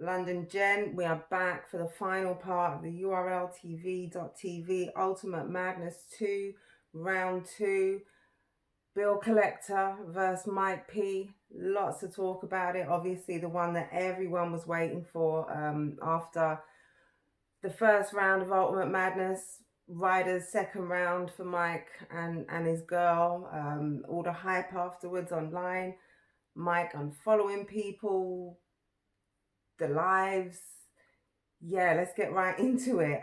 London Gent, we are back for the final part of the URL Ultimate Madness 2, round 2. Bill Collector versus Mike P. Lots to talk about it. Obviously, the one that everyone was waiting for after the first round of Ultimate Madness. Ryder's second round for Mike and his girl. All the hype afterwards online. Mike unfollowing people, the lives. Yeah, let's get right into it.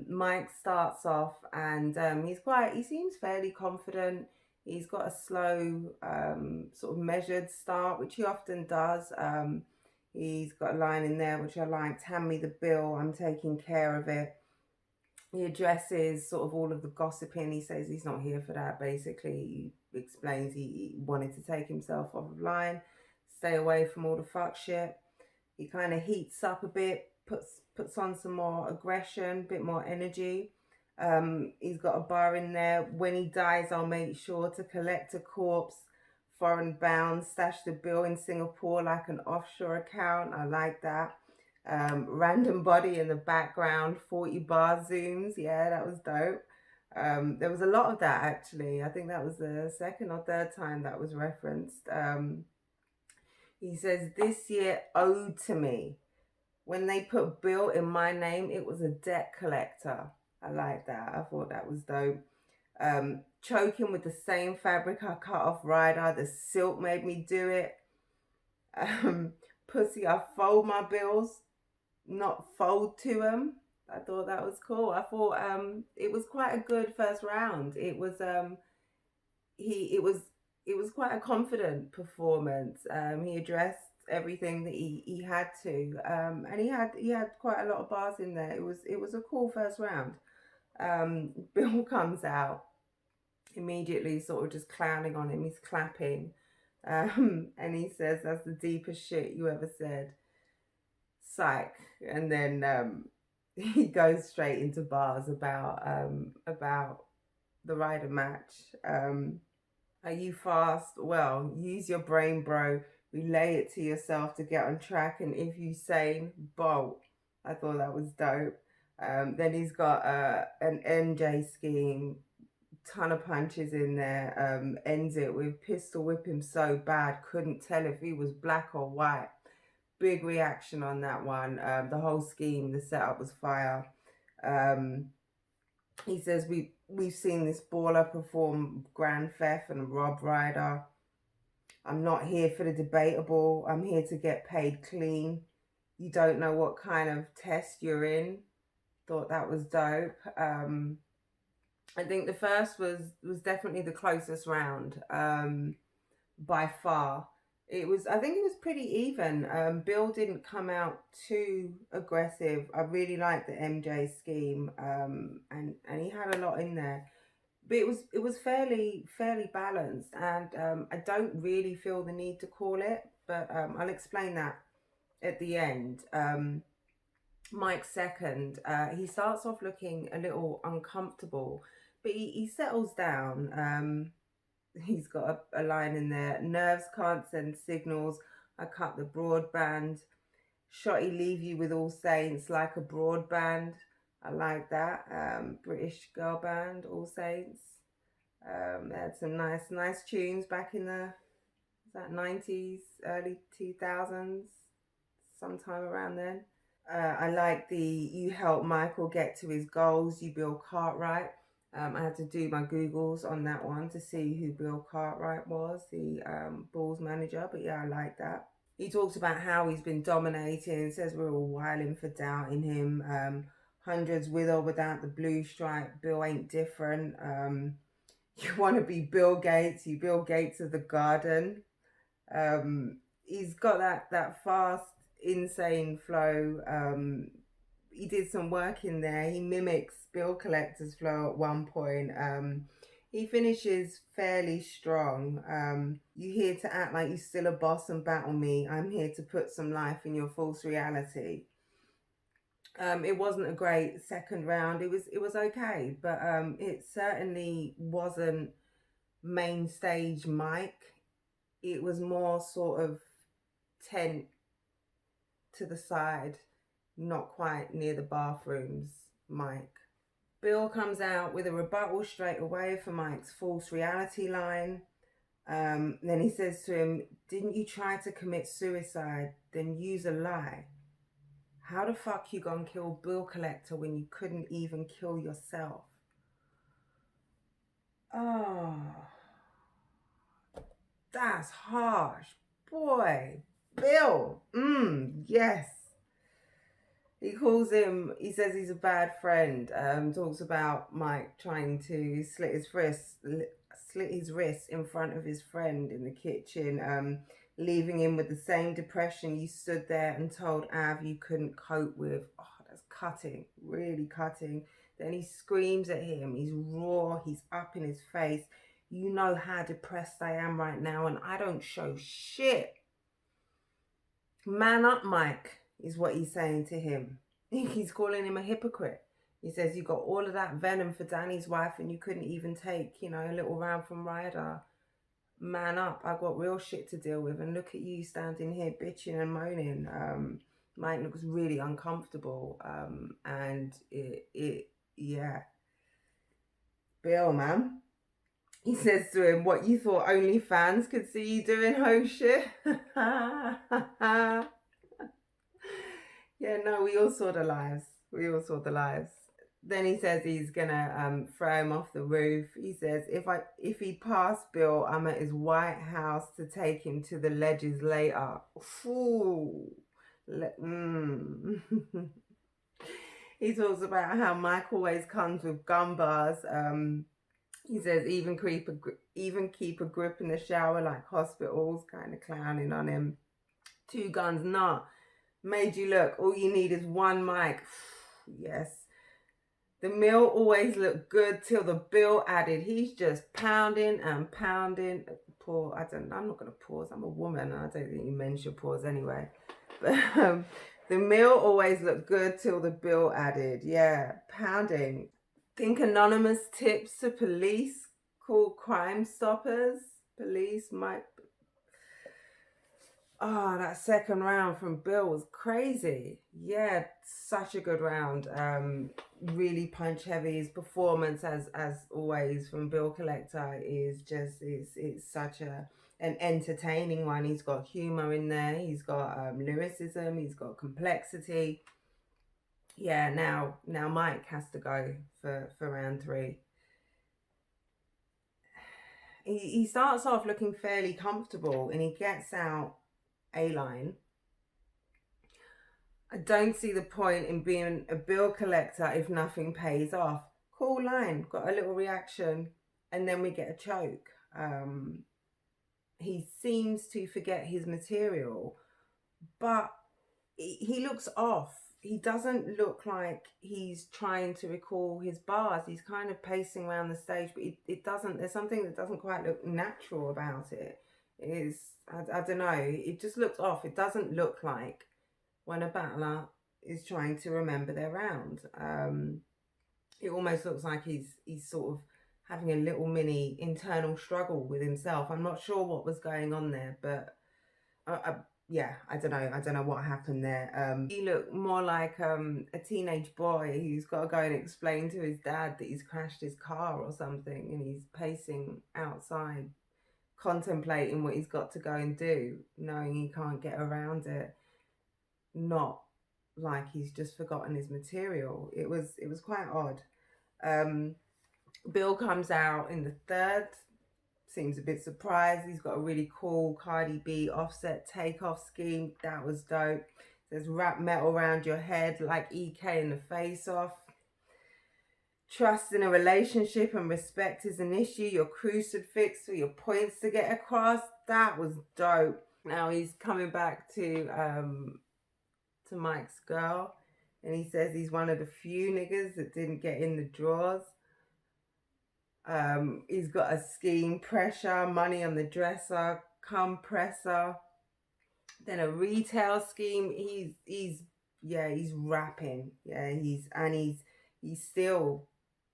Mike starts off and he seems fairly confident. He's got a slow, sort of measured start, which he often does. He's got a line in there which I liked: hand me the bill, I'm taking care of it. He addresses sort of all of the gossiping. He says he's not here for that. Basically, he explains he wanted to take himself off of line, stay away from all the fuck shit. He kind of heats up a bit, puts on some more aggression, a bit more energy. He's got a bar in there: when he dies, I'll make sure to collect a corpse, foreign bound, stash the bill in Singapore like an offshore account. I like that. Random body in the background, 40 bar zooms. Yeah, that was dope. There was a lot of that actually. I think that was the second or third time that was referenced. He says, this year owed to me. When they put Bill in my name, it was a debt collector. I like that. I thought that was dope. Choking with the same fabric I cut off Ryder. The silk made me do it. Pussy, I fold my bills, not fold to them. I thought that was cool. I thought it was quite a good first round. It was quite a confident performance. He addressed everything that he had to, and he had quite a lot of bars in there. It was a cool first round. Bill comes out immediately, sort of just clowning on him. He's clapping, and he says, "That's the deepest shit you ever said." Psych. And then he goes straight into bars about the Ryder match. Are you fast? Well, use your brain, bro. Relay it to yourself to get on track. And if you sane, bolt. I thought that was dope. Then he's got an MJ scheme, ton of punches in there. Ends it with pistol whip him so bad, couldn't tell if he was black or white. Big reaction on that one. The whole scheme, the setup was fire. He says we've seen this baller perform grand theft and rob Ryder. I'm not here for the debatable. I'm here to get paid clean. You don't know what kind of test you're in. Thought that was dope. I think the first was definitely the closest round, by far. I think it was pretty even. Bill didn't come out too aggressive. I really liked the MJ scheme, and he had a lot in there. But it was fairly balanced, and I don't really feel the need to call it, but I'll explain that at the end. Mike's second, he starts off looking a little uncomfortable, but he settles down. He's got a line in there: nerves can't send signals, I cut the broadband. Shotty leave you with All Saints like a broadband. I like that. British girl band, All Saints. They had some nice tunes back in the, is that 90s, early 2000s, sometime around then. I like the "you help Michael get to his goals, you Bill Cartwright." I had to do my Googles on that one to see who Bill Cartwright was, the Bulls manager. But yeah, I like that. He talks about how he's been dominating, says we're all wiling for doubting him. Hundreds with or without the blue stripe, Bill ain't different. You want to be Bill Gates, you Bill Gates of the garden. He's got that fast, insane flow. He did some work in there. He mimics Bill Collector's flow at one point. He finishes fairly strong. You here to act like you're still a boss and battle me. I'm here to put some life in your false reality. It wasn't a great second round. It was okay, but it certainly wasn't main stage Mike. It was more sort of tent to the side, not quite near the bathrooms, Mike. Bill comes out with a rebuttal straight away for Mike's false reality line. Then he says to him, didn't you try to commit suicide, then use a lie? How the fuck you gonna kill bill collector when you couldn't even kill yourself? Oh, that's harsh. Boy, Bill, yes. He calls him, he says he's a bad friend, talks about Mike trying to slit his wrist in front of his friend in the kitchen, leaving him with the same depression you stood there and told Av you couldn't cope with. Oh, that's cutting, really cutting. Then he screams at him, he's raw, he's up in his face. You know how depressed I am right now and I don't show shit. Man up, Mike, is what he's saying to him. He's calling him a hypocrite. He says you got all of that venom for Danny's wife and you couldn't even take, a little round from Ryder. Man up, I've got real shit to deal with and look at you standing here bitching and moaning. Mike looks really uncomfortable, and yeah. Bill, man. He says to him, what, you thought only fans could see you doing ho shit? Yeah, no, we all saw the lives. Then he says he's gonna throw him off the roof. He says, if he passed Bill, I'm at his White House to take him to the ledges later. Ooh. He talks about how Mike always comes with gun bars. He says even keep a grip in the shower like hospitals, kind of clowning on him. 2 guns, nah. Made you look. All you need is 1 mic. Yes. The meal always looked good till the bill added. He's just pounding and pounding. I'm not going to pause. I'm a woman. I don't think you men should pause anyway. But the meal always looked good till the bill added. Yeah, pounding. Think anonymous tips to police called Crime Stoppers. Police might... Oh, that second round from Bill was crazy. Yeah, such a good round. Really punch heavy. His performance, as always, from Bill Collector is just it's such an entertaining one. He's got humor in there. He's got lyricism. He's got complexity. Yeah, now Mike has to go for round 3. He starts off looking fairly comfortable and he gets out A-line. I don't see the point in being a bill collector if nothing pays off. Cool line, got a little reaction, and then we get a choke. He seems to forget his material, but he looks off. He doesn't look like he's trying to recall his bars. He's kind of pacing around the stage, but it doesn't, there's something that doesn't quite look natural about it. I don't know, it just looks off. It doesn't look like when a battler is trying to remember their round. It almost looks like he's sort of having a little mini internal struggle with himself. I'm not sure what was going on there, but yeah, I don't know what happened there. He looked more like a teenage boy who's got to go and explain to his dad that he's crashed his car or something, and he's pacing outside, contemplating what he's got to go and do, knowing he can't get around it. Not like he's just forgotten his material. It was quite odd. Bill comes out in the 3rd. Seems a bit surprised. He's got a really cool Cardi B Offset takeoff scheme. That was dope. There's wrap metal around your head like EK in the Face Off. Trust in a relationship and respect is an issue. Your crucifix for your points to get across. That was dope. Now he's coming back to Mike's girl, and he says he's one of the few niggas that didn't get in the drawers. He's got a scheme, pressure, money on the dresser, compressor, then a retail scheme. He's rapping. Yeah, he's still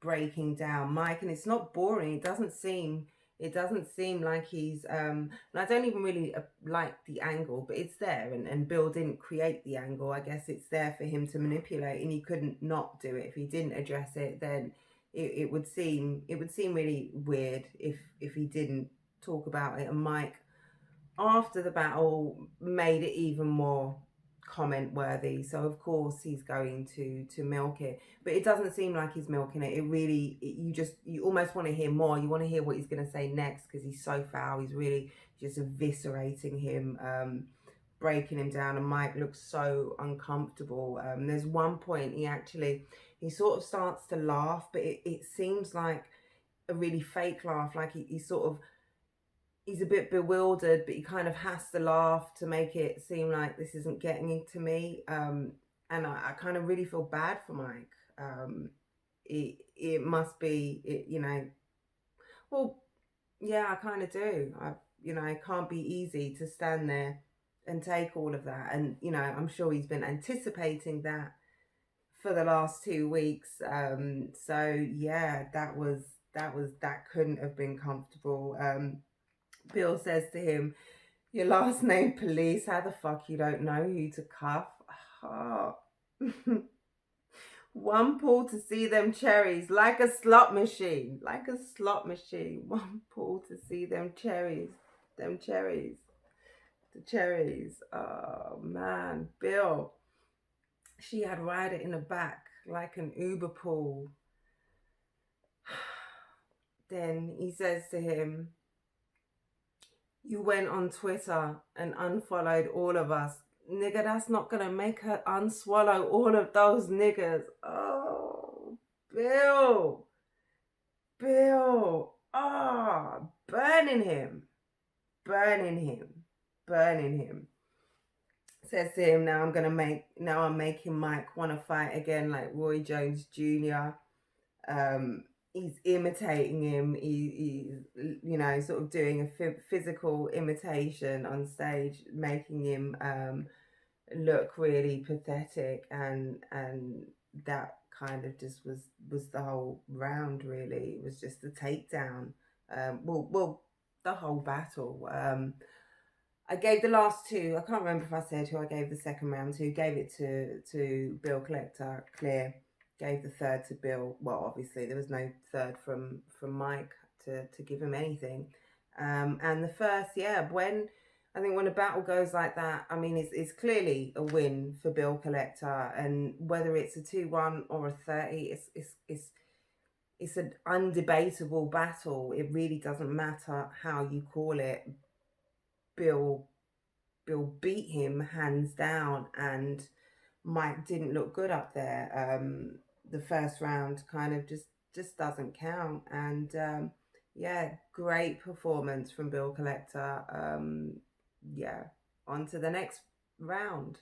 breaking down Mike, and it's not boring. It doesn't seem It doesn't seem like he's and I don't even really like the angle, but it's there, and Bill didn't create the angle. I guess it's there for him to manipulate, and he couldn't not do it. If he didn't address it, then it would seem really weird if he didn't talk about it. And Mike, after the battle, made it even more comment worthy, so of course he's going to milk it, but it doesn't seem like he's milking it. You almost want to hear more. You want to hear what he's going to say next, because he's so foul. He's really just eviscerating him, breaking him down, and Mike looks so uncomfortable. There's one point he sort of starts to laugh, but it seems like a really fake laugh, like he sort of, he's a bit bewildered, but he kind of has to laugh to make it seem like this isn't getting into me. And I kind of really feel bad for Mike. It must be, well, yeah, I kind of do. It can't be easy to stand there and take all of that. And, I'm sure he's been anticipating that for the last 2 weeks. So yeah, that couldn't have been comfortable. Bill says to him, "Your last name Police, how the fuck you don't know who to cuff?" Oh. One pull to see them cherries, like a slot machine. Like a slot machine. One pull to see them cherries. Them cherries. The cherries. Oh man. Bill. She had Ryder in the back like an Uber pool. Then he says to him, "You went on Twitter and unfollowed all of us. Nigga, that's not gonna make her unswallow all of those niggas." Oh, Bill. Bill. Oh, burning him. Burning him. Burning him. Says to him, now I'm making Mike want to fight again like Roy Jones Jr. He's imitating him. He's sort of doing a physical imitation on stage, making him look really pathetic, and that kind of just was the whole round. Really, it was just a takedown. Well, the whole battle. I gave the last two. I can't remember if I said who I gave the second round to. Gave it to Bill Collector, clear. Gave the third to Bill. Well, obviously there was no third from Mike to give him anything. And the first, yeah, when a battle goes like that, I mean, it's clearly a win for Bill Collector. And whether it's a 2-1 or a 30, it's an undebatable battle. It really doesn't matter how you call it. Bill beat him hands down, and Mike didn't look good up there. The first round kind of just doesn't count. And yeah, great performance from Bill Collector. Yeah, on to the next round.